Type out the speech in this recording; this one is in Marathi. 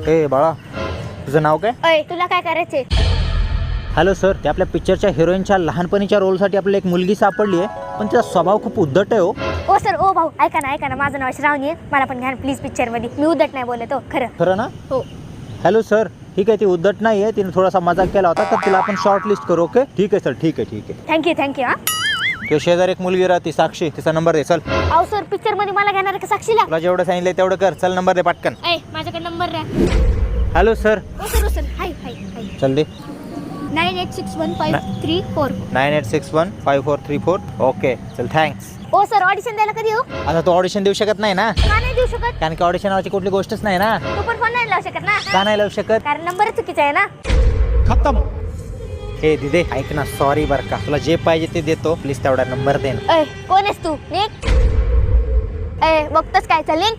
ए बाळा, तुझं नाव काय? अय, तुला काय करायचंय? हॅलो सर, ते आपल्या पिक्चरच्या हिरोईनच्या लहानपणीच्या रोलसाठी आपल्याला एक मुलगी सापडली आहे, पण तिचा स्वभाव खूप उद्धट आहे हो. ओ सर, ओ भाऊ, ऐका ना, माझं नाव श्रावणी आहे. मला पण घ्या प्लीज पिक्चर मध्ये. मी उद्धट नाही बोलत हो, खरं ना? हो. हॅलो सर, ठीक आहे, ती उद्धट नाही आहे, तिने थोडासा मजाक केला होता, तर तिला आपण शॉर्ट लिस्ट करू. ओके, ठीक आहे सर, ठीक आहे. थँक्यू हा. ते शेजारी एक मुलगी राहते साक्षी, तिचा नंबर दे. चल, अहो सर, पिक्चर मध्ये मला घेणार आहे का साक्षीला? तुला जेवढं सांगितलं तेवढं कर. चल, नंबर दे पटकन. माझ्याकडे नंबर द्या. Hello sir. Oh sir, hi. चल दे. 98615344. 98615434. ओके, चल, थँक्स. ओ सर, ऑडिशन द्यायला कधी हो? आता तू ऑडिशन देऊ शकत नाही ना, का नाही देऊ शकत? कारण की ऑडिशन नावाची कुठली गोष्टच नाही ना. तू पण फोन नाही लावू शकत ना? का नाही लावू शकत? कारण नंबर चुकीचा आहे ना. खतम. हे दिदे, ऐक ना, सॉरी बरं का, तुला जे पाहिजे ते देतो, प्लीज तेवढा नंबर दे ना. कोण आहेस तू? निक. बघतोस काय? चल निक.